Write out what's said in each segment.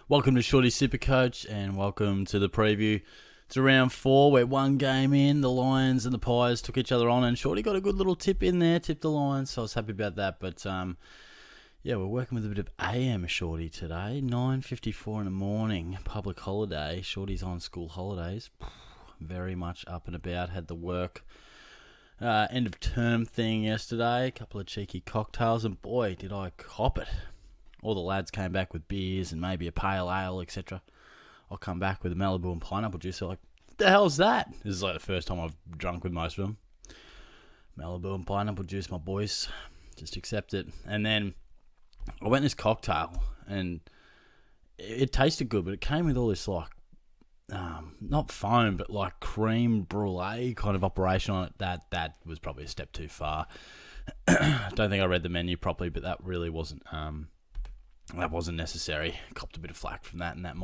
Welcome to Shorty SuperCoach and welcome to the preview. It's round 4. We're one game in. The Lions and the Pies took each other on and Shorty got a good little tip in there, tipped the Lions, so I was happy about that. But yeah, we're working with a bit of AM Shorty today. 9:54 in the morning, public holiday. Shorty's on school holidays. Very much up and about. Had the work end of term thing yesterday. A couple of cheeky cocktails and boy, did I cop it. All the lads came back with beers and maybe a pale ale, etc. I'll come back with a Malibu and pineapple juice. They're like, what the hell's that? This is like the first time I've drunk with most of them. Malibu and pineapple juice, my boys. Just accept it. And then I went this cocktail and it tasted good, but it came with all this like, not foam, but like creme brulee kind of operation on it. That was probably a step too far. I don't think I read the menu properly, but that really wasn't... that wasn't necessary. Copped a bit of flack from that, and that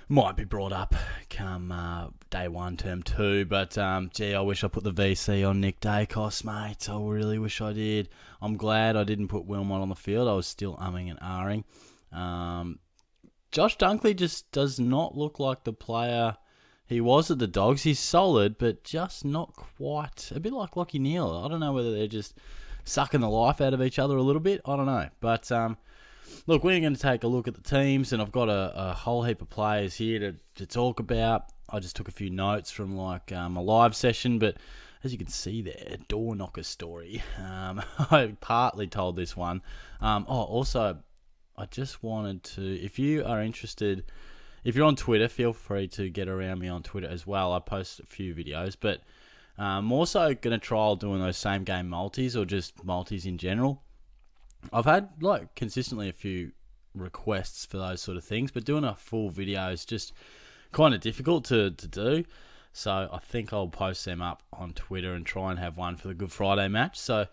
might be brought up come day 1, term 2. But gee, I wish I put the VC on Nick Dacos, mate. I really wish I did. I'm glad I didn't put Wilmot on the field. I was still umming and ahhing. Josh Dunkley just does not look like the player he was at the Dogs. He's solid, but just not quite. A bit like Lachie Neale. I don't know whether they're just sucking the life out of each other a little bit. I don't know. But, look, we're going to take a look at the teams, and I've got a whole heap of players here to talk about. I just took a few notes from, like, a live session, but as you can see there, door knocker story. I partly told this one. Also, I just wanted to, if you are interested, if you're on Twitter, feel free to get around me on Twitter as well. I post a few videos, but... more so going to trial doing those same game multis or just multis in general. I've had like consistently a few requests for those sort of things, but doing a full video is just kind of difficult to do. So I think I'll post them up on Twitter and try and have one for the Good Friday match. So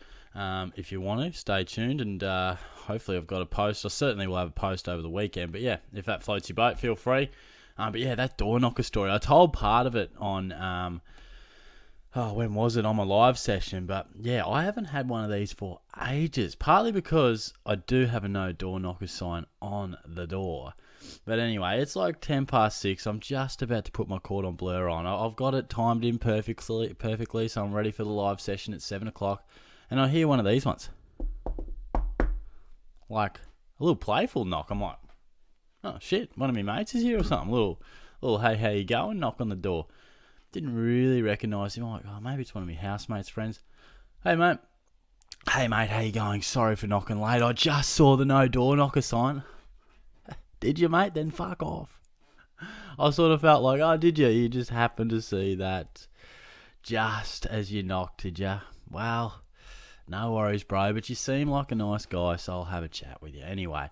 if you want to, stay tuned and hopefully I've got a post. I certainly will have a post over the weekend. But yeah, if that floats your boat, feel free. But yeah, that door knocker story. I told part of it on... when was it? On my live session. But yeah, I haven't had one of these for ages. Partly because I do have a no door knocker sign on the door. But anyway, it's like 10 past 6. I'm just about to put my cordon bleu on. I've got it timed in perfectly, so I'm ready for the live session at 7 o'clock. And I hear one of these ones. Like a little playful knock. I'm like, oh shit, one of my mates is here or something. Little hey, how you going? Knock on the door. Didn't really recognise him. I'm like, oh, maybe it's one of my housemates' friends. Hey, mate. Hey, mate, how you going? Sorry for knocking late. I just saw the no door knocker sign. Did you, mate? Then fuck off. I sort of felt like, oh, did you? You just happened to see that just as you knocked, did you? Well, no worries, bro. But you seem like a nice guy, so I'll have a chat with you. Anyway,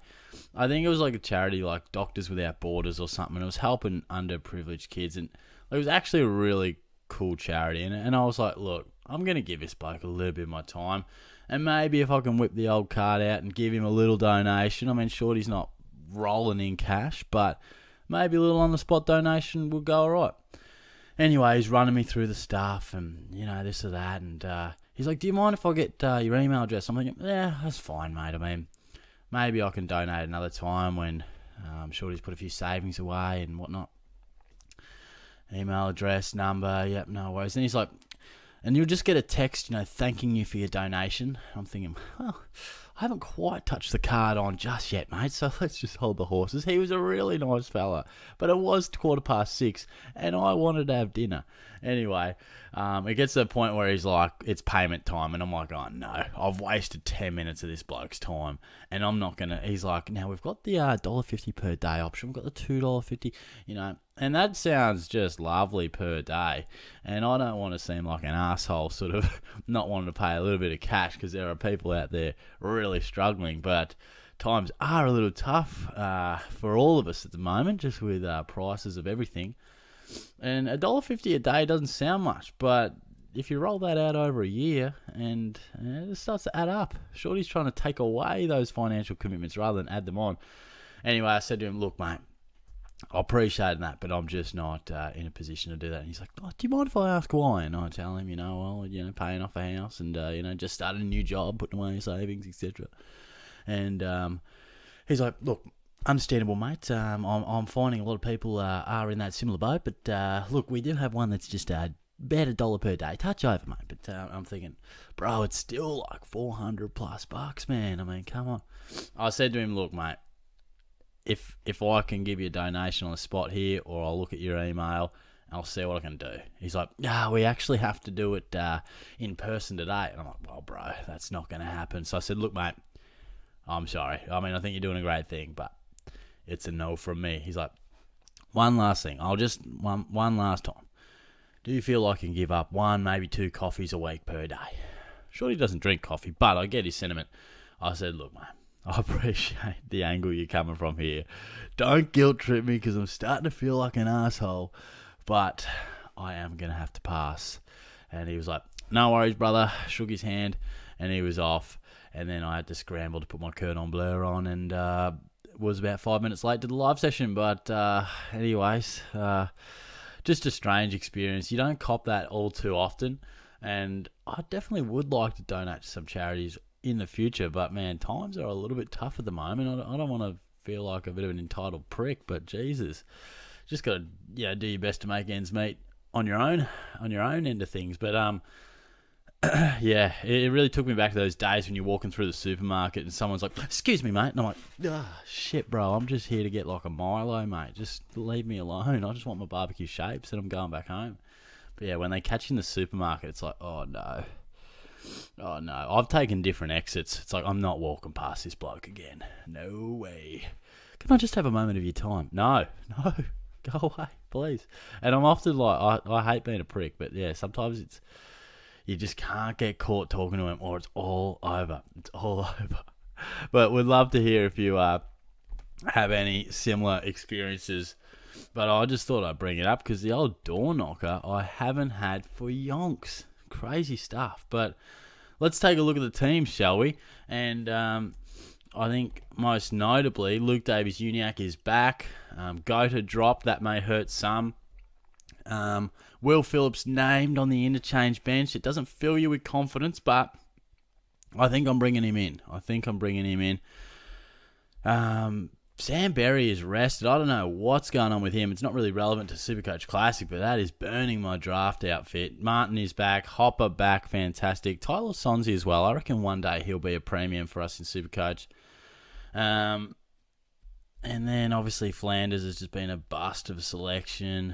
I think it was like a charity like Doctors Without Borders or something. And it was helping underprivileged kids. And it was actually a really cool charity, and I was like, look, I'm going to give this bloke a little bit of my time, and maybe if I can whip the old card out and give him a little donation. I mean, Shorty's not rolling in cash, but maybe a little on-the-spot donation would go all right. Anyway, he's running me through the stuff and, you know, this or that, and he's like, do you mind if I get your email address? I'm thinking, yeah, that's fine, mate. I mean, maybe I can donate another time when Shorty's put a few savings away and whatnot. Email address, number, yep, no worries. And he's like, and you'll just get a text, you know, thanking you for your donation. I'm thinking, well, I haven't quite touched the card on just yet, mate, so let's just hold the horses. He was a really nice fella, but it was 6:15, and I wanted to have dinner. Anyway, it gets to the point where he's like, it's payment time, and I'm like, oh, no, I've wasted 10 minutes of this bloke's time, and I'm not going to... He's like, now, we've got the $1.50 per day option. We've got the $2.50, you know, and that sounds just lovely per day, and I don't want to seem like an asshole sort of not wanting to pay a little bit of cash because there are people out there really struggling, but times are a little tough for all of us at the moment, just with prices of everything. And $1.50 a day doesn't sound much, but if you roll that out over a year, and it starts to add up. Shorty's trying to take away those financial commitments rather than add them on. Anyway, I said to him, look, mate, I appreciate that, but I'm just not in a position to do that. And he's like, oh, do you mind if I ask why? And I tell him, paying off a house and, just started a new job, putting away savings, etc. And he's like, look, Understandable, mate. I'm finding a lot of people are in that similar boat, but look, we do have one that's just about $1 per day touch over, mate. But I'm thinking, bro, it's still like $400+ man. I mean, come on. I said to him, look, mate, if I can give you a donation on the spot here, or I'll look at your email, I'll see what I can do. He's like, we actually have to do it in person today. And I'm like, well, bro, that's not going to happen. So I said, look, mate, I'm sorry. I mean, I think you're doing a great thing, but it's a no from me. He's like, one last thing. One last time. Do you feel like you can give up 1, maybe 2 coffees a week per day? Sure, he doesn't drink coffee, but I get his sentiment. I said, look, mate, I appreciate the angle you're coming from here. Don't guilt trip me because I'm starting to feel like an asshole, but I am going to have to pass. And he was like, no worries, brother. Shook his hand, and he was off. And then I had to scramble to put my Cordon Bleu on, and was about 5 minutes late to the live session. But anyways, just a strange experience. You don't cop that all too often. And I definitely would like to donate to some charities in the future. But, man, times are a little bit tough at the moment. I don't want to feel like a bit of an entitled prick, but Jesus, just got to do your best to make ends meet on your own end of things. But yeah, it really took me back to those days when you're walking through the supermarket and someone's like, excuse me, mate. And I'm like, shit, bro, I'm just here to get like a Milo, mate. Just leave me alone. I just want my barbecue shapes and I'm going back home. But yeah, when they catch you in the supermarket, it's like, oh no. I've taken different exits. It's like, I'm not walking past this bloke again. No way. Can I just have a moment of your time? No. Go away, please. And I'm often like, I hate being a prick, but yeah, sometimes you just can't get caught talking to him, or it's all over. But we'd love to hear if you have any similar experiences. But I just thought I'd bring it up because the old door knocker I haven't had for yonks. Crazy stuff. But let's take a look at the team, shall we? And I think most notably, Luke Davies-Uniacke is back. Gota dropped. That may hurt some. Will Phillips named on the interchange bench. It doesn't fill you with confidence, but I think I'm bringing him in. Sam Berry is rested. I don't know what's going on with him. It's not really relevant to SuperCoach Classic, but that is burning my draft outfit. Martin is back. Hopper back. Fantastic. Tyler Sonsi as well. I reckon one day he'll be a premium for us in SuperCoach. And then obviously Flanders has just been a bust of a selection.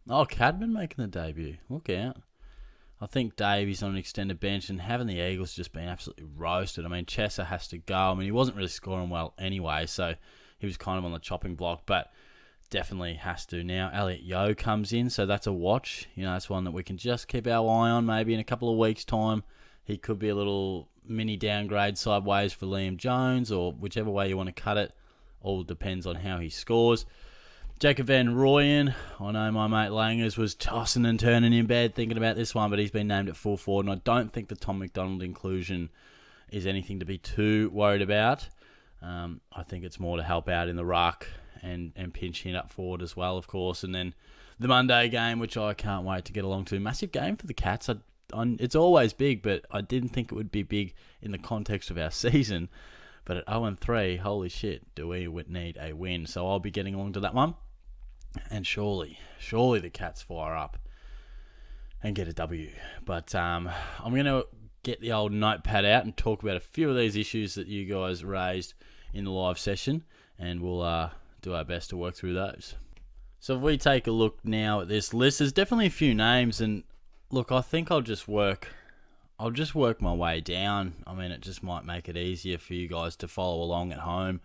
Oh, Cadman making the debut. Look out. I think Davies on an extended bench and having the Eagles just been absolutely roasted. I mean, Chesser has to go. I mean, he wasn't really scoring well anyway, so he was kind of on the chopping block, but definitely has to now. Elliot Yeo comes in, so that's a watch. That's one that we can just keep our eye on. Maybe in a couple of weeks' time, he could be a little mini downgrade sideways for Liam Jones, or whichever way you want to cut it. All depends on how he scores. Jacob Van Rooyen, I know my mate Langers was tossing and turning in bed thinking about this one, but he's been named at full forward, and I don't think the Tom McDonald inclusion is anything to be too worried about. I think it's more to help out in the ruck and pinch hit up forward as well, of course. And then the Monday game, which I can't wait to get along to. Massive game for the Cats. It's always big, but I didn't think it would be big in the context of our season. But at 0-3, holy shit, do we need a win. So I'll be getting along to that one. And surely the Cats fire up and get a W. But I'm going to get the old notepad out and talk about a few of these issues that you guys raised in the live session, and we'll do our best to work through those. So if we take a look now at this list, there's definitely a few names, and look, I think I'll just work my way down. I mean, it just might make it easier for you guys to follow along at home.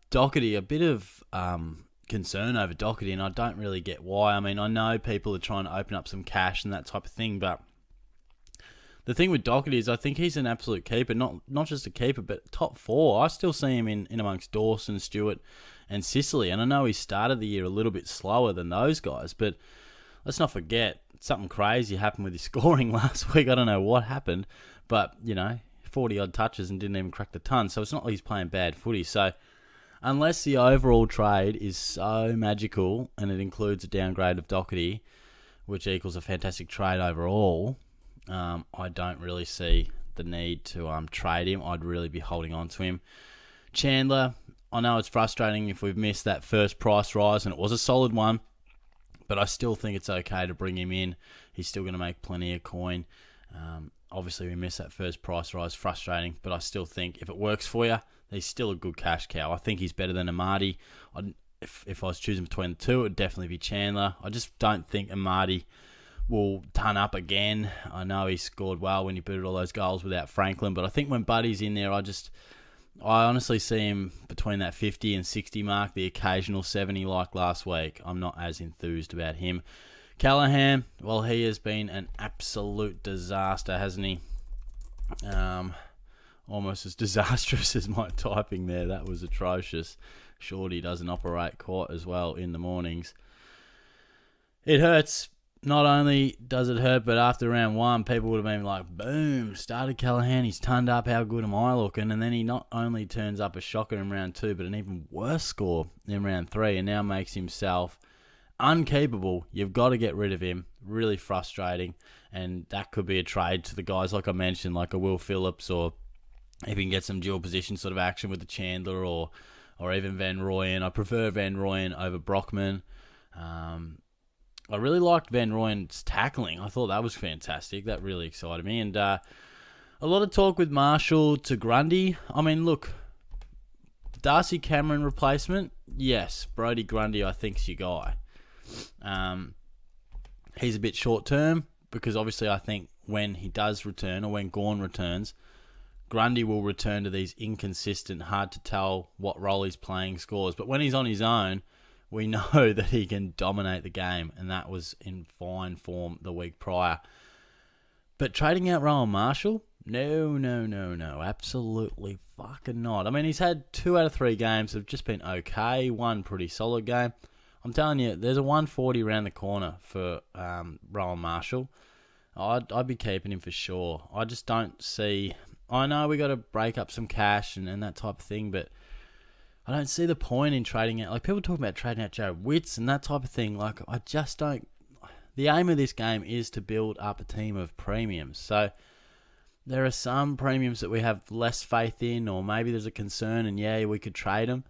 Doherty, a bit of concern over Doherty, and I don't really get why. I mean, I know people are trying to open up some cash and that type of thing, but the thing with Doherty is I think he's an absolute keeper, not just a keeper, but top 4. I still see him in amongst Dawson, Stewart, and Sicily, and I know he started the year a little bit slower than those guys, but let's not forget, something crazy happened with his scoring last week. I don't know what happened, but, 40-odd touches and didn't even crack the ton, so it's not like he's playing bad footy. So unless the overall trade is so magical and it includes a downgrade of Doherty, which equals a fantastic trade overall, I don't really see the need to trade him, I'd really be holding on to him. Chandler, I know it's frustrating if we've missed that first price rise, and it was a solid one, but I still think it's okay to bring him in. He's still going to make plenty of coin. Obviously, we missed that first price rise, frustrating, but I still think if it works for you, he's still a good cash cow. I think he's better than Amadi. If I was choosing between the two, it would definitely be Chandler. I just don't think Amadi will turn up again. I know he scored well when he booted all those goals without Franklin, but I think when Buddy's in there, I honestly see him between that 50 and 60 mark, the occasional 70 like last week. I'm not as enthused about him. Callahan, well, he has been an absolute disaster, hasn't he? Almost as disastrous as my typing there. That was atrocious. Shorty doesn't operate quite as well in the mornings. It hurts. Not only does it hurt, but after round one, people would have been like, boom, started Callahan, he's turned up, how good am I looking? And then he not only turns up a shocker in round two, but an even worse score in round three, and now makes himself uncapable. You've got to get rid of him. Really frustrating. And that could be a trade to the guys, like I mentioned, like a Will Phillips, or if he can get some dual position sort of action with the Chandler or even Van Rooyen. I prefer Van Rooyen over Brockman. I really liked Van Rooyen's tackling. I thought that was fantastic. That really excited me. And a lot of talk with Marshall to Grundy. I mean, look, Darcy Cameron replacement, yes. Brodie Grundy, I think, is your guy. He's a bit short-term because obviously I think when he does return, or when Gawn returns, Grundy will return to these inconsistent, hard-to-tell what role he's playing scores. But when he's on his own, we know that he can dominate the game, and that was in fine form the week prior. But trading out Rowan Marshall? No. Absolutely fucking not. I mean, he's had 2 out of 3 games that have just been okay. One pretty solid game. I'm telling you, there's a 140 around the corner for Rowan Marshall. I'd be keeping him for sure. I just don't see... I know we got to break up some cash and that type of thing, but I don't see the point in trading out. Like, people talking about trading out Jared Witts and that type of thing. Like, I just don't... The aim of this game is to build up a team of premiums. So there are some premiums that we have less faith in, or maybe there's a concern and, yeah, we could trade them.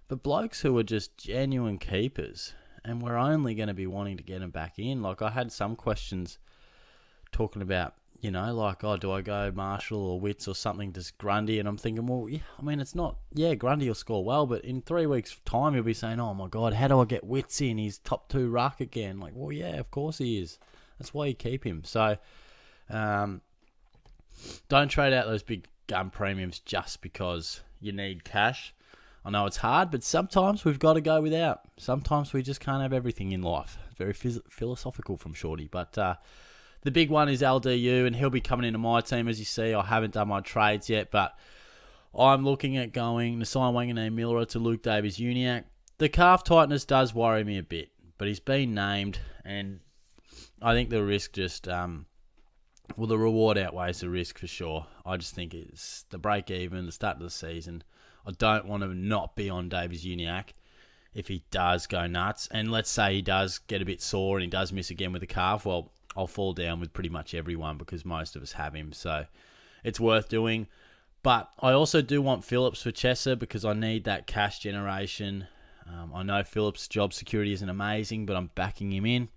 But blokes who are just genuine keepers, and we're only going to be wanting to get them back in. Like, I had some questions talking about, you know, like, oh, do I go Marshall or Witts or something to Grundy? And I'm thinking, well, yeah, I mean, it's not... Yeah, Grundy will score well, but in 3 weeks' time, he'll be saying, oh, my God, how do I get Witts in? He's top 2 ruck again. Like, well, yeah, of course he is. That's why you keep him. So, don't trade out those big gun premiums just because you need cash. I know it's hard, but sometimes we've got to go without. Sometimes we just can't have everything in life. It's very philosophical from Shorty. But the big one is LDU, and he'll be coming into my team. As you see, I haven't done my trades yet, but I'm looking at going Nasai Wanganeen Miller to Luke Davies-Uniacke. The calf tightness does worry me a bit, but he's been named, and I think the risk just... well, the reward outweighs the risk for sure. I just think it's the break-even, the start of the season. I don't want to not be on Davies-Uniacke if he does go nuts. And let's say he does get a bit sore and he does miss again with the calf. Well, I'll fall down with pretty much everyone because most of us have him. So it's worth doing. But I also do want Phillips for Chesser because I need that cash generation. I know Phillips' job security isn't amazing, but I'm backing him in.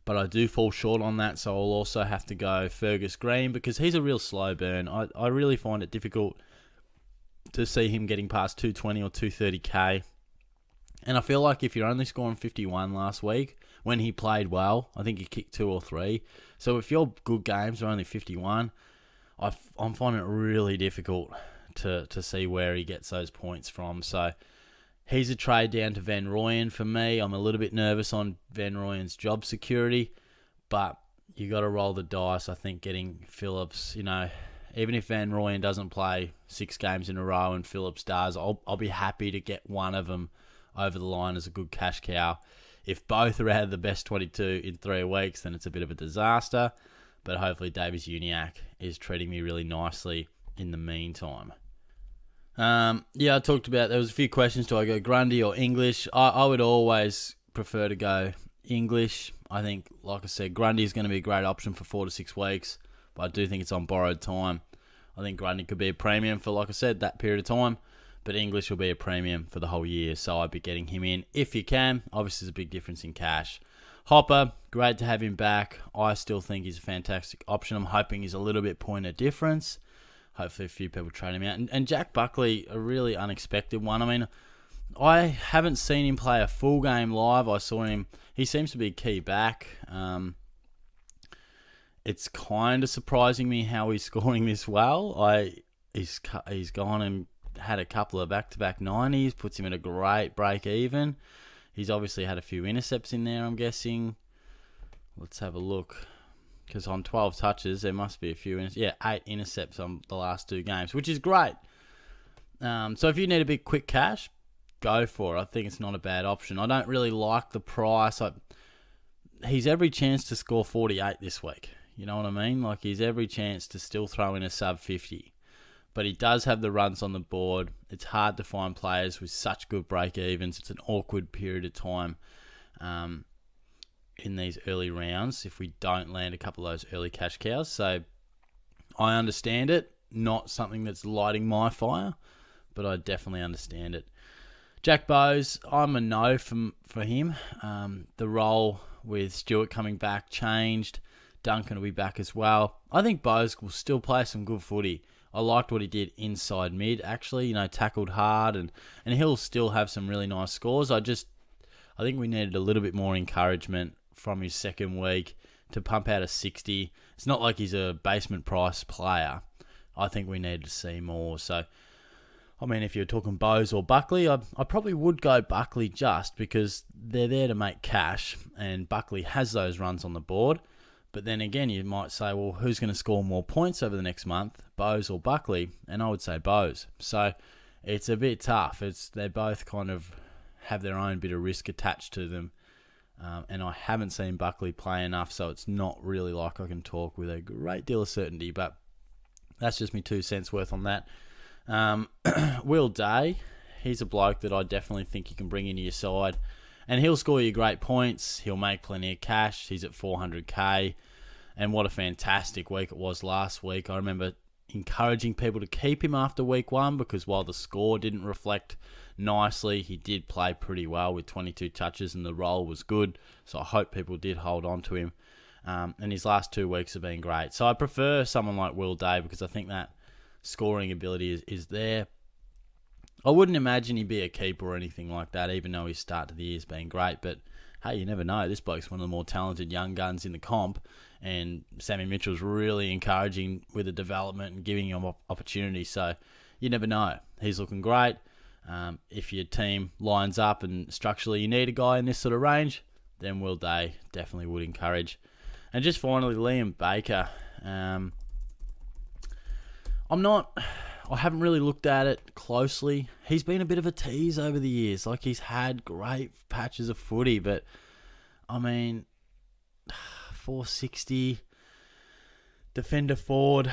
But I do fall short on that, so I'll also have to go Fergus Green because he's a real slow burn. I really find it difficult to see him getting past 220 or 230k. And I feel like if you're only scoring 51 last week, when he played well, I think he kicked 2 or 3. So if your good games are only 51, I'm finding it really difficult to see where he gets those points from. So he's a trade down to Van Rooyen for me. I'm a little bit nervous on Van Rooyen's job security, but you got to roll the dice. I think getting Phillips, you know, even if Van Rooyen doesn't play 6 games in a row and Phillips does, I'll be happy to get one of them over the line as a good cash cow. If both are out of the best 22 in 3 weeks, then it's a bit of a disaster. But hopefully Davies-Uniacke is treating me really nicely in the meantime. Yeah, I talked about, there was a few questions, do I go Grundy or English? I would always prefer to go English. I think, like I said, Grundy is going to be a great option for 4 to 6 weeks. but I do think it's on borrowed time. I think Grundy could be a premium for, like I said, that period of time, but English will be a premium for the whole year, so I'd be getting him in if you can. Obviously, there's a big difference in cash. Hopper, great to have him back. I still think he's a fantastic option. I'm hoping he's a little bit point of difference. Hopefully a few people trade him out. And Jack Buckley, a really unexpected one. I mean, I haven't seen him play a full game live. I saw him. He seems to be a key back. It's kind of surprising me how he's scoring this well. He's gone and had a couple of back-to-back 90s, puts him at a great break even. He's obviously had a few intercepts in there, I'm guessing. Let's have a look. Because on 12 touches, there must be a few. 8 intercepts on the last 2 games, which is great. So if you need a big quick cash, go for it. I think it's not a bad option. I don't really like the price. He's every chance to score 48 this week. You know what I mean? Like, he's every chance to still throw in a sub 50. But he does have the runs on the board. It's hard to find players with such good break-evens. It's an awkward period of time in these early rounds if we don't land a couple of those early cash cows. So I understand it. Not something that's lighting my fire, but I definitely understand it. Jack Bowes, I'm a no for him. The role with Stewart coming back changed. Duncan will be back as well. I think Bowes will still play some good footy. I liked what he did inside mid, actually. Tackled hard, and he'll still have some really nice scores. I think we needed a little bit more encouragement from his second week to pump out a 60. It's not like he's a basement price player. I think we needed to see more. So, I mean, if you're talking Bowes or Buckley, I probably would go Buckley just because they're there to make cash, and Buckley has those runs on the board. But then again, you might say, well, who's going to score more points over the next month, Bowes or Buckley? And I would say Bowes. So it's a bit tough. They both kind of have their own bit of risk attached to them. And I haven't seen Buckley play enough, so it's not really like I can talk with a great deal of certainty. But that's just me 2 cents worth on that. Will Day, he's a bloke that I definitely think you can bring into your side. And he'll score you great points. He'll make plenty of cash. He's at 400k. And what a fantastic week it was last week. I remember encouraging people to keep him after week 1 because while the score didn't reflect nicely, he did play pretty well with 22 touches and the role was good. So I hope people did hold on to him. And his last 2 weeks have been great. So I prefer someone like Will Day because I think that scoring ability is there. I wouldn't imagine he'd be a keeper or anything like that, even though his start to the year has been great. But, hey, you never know. This bloke's one of the more talented young guns in the comp, and Sammy Mitchell's really encouraging with the development and giving him opportunity. So you never know. He's looking great. If your team lines up and structurally you need a guy in this sort of range, then Will Day definitely would encourage. And just finally, Liam Baker. I haven't really looked at it closely. He's been a bit of a tease over the years. Like, he's had great patches of footy, but, I mean, 460, defender forward,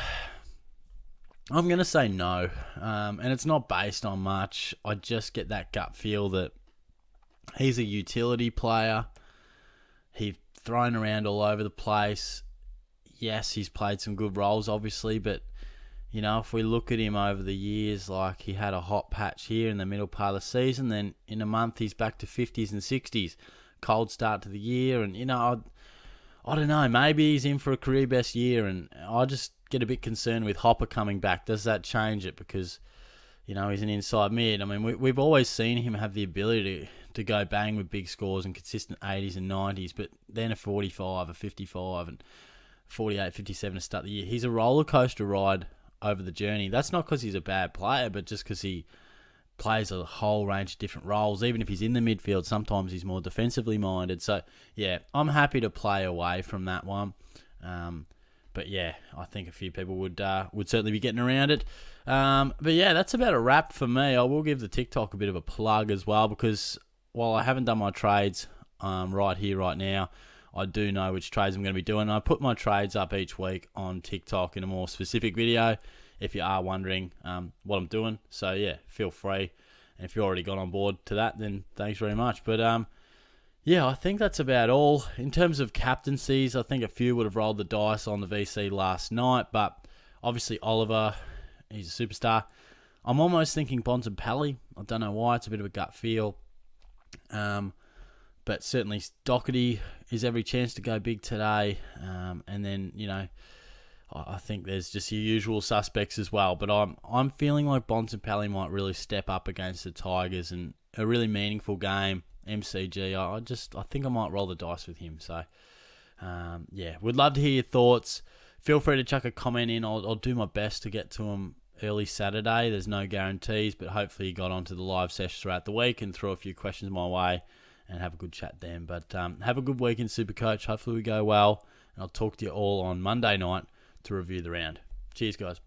I'm going to say no. And it's not based on much. I just get that gut feel that he's a utility player. He's thrown around all over the place. Yes, he's played some good roles, obviously, but if we look at him over the years, like he had a hot patch here in the middle part of the season, then in a month he's back to 50s and 60s. Cold start to the year, and I don't know, maybe he's in for a career best year, and I just get a bit concerned with Hopper coming back. Does that change it? Because, he's an inside mid. I mean, we've always seen him have the ability to go bang with big scores and consistent 80s and 90s, but then a 45, a 55, and 48, 57 to start the year. He's a roller coaster ride over the journey. That's not because he's a bad player, but just because he plays a whole range of different roles. Even if he's in the midfield, sometimes he's more defensively minded. So, yeah, I'm happy to play away from that one. But, yeah, I think a few people would certainly be getting around it. But, yeah, that's about a wrap for me. I will give the TikTok a bit of a plug as well because while I haven't done my trades right here, right now, I do know which trades I'm going to be doing. I put my trades up each week on TikTok in a more specific video if you are wondering what I'm doing. So, yeah, feel free. And if you've already got on board to that, then thanks very much. But, Yeah, I think that's about all. In terms of captaincies, I think a few would have rolled the dice on the VC last night, but obviously Oliver, he's a superstar. I'm almost thinking Bontempelli. I don't know why. It's a bit of a gut feel. But certainly Doherty is every chance to go big today. And then, I think there's just your usual suspects as well. But I'm feeling like Bontempelli might really step up against the Tigers and a really meaningful game. MCG, I think I might roll the dice with him. So, would love to hear your thoughts. Feel free to chuck a comment in. I'll do my best to get to them early Saturday. There's no guarantees, but hopefully you got onto the live sessions throughout the week and throw a few questions my way and have a good chat then. But have a good week in SuperCoach. Hopefully we go well, and I'll talk to you all on Monday night to review the round. Cheers, guys.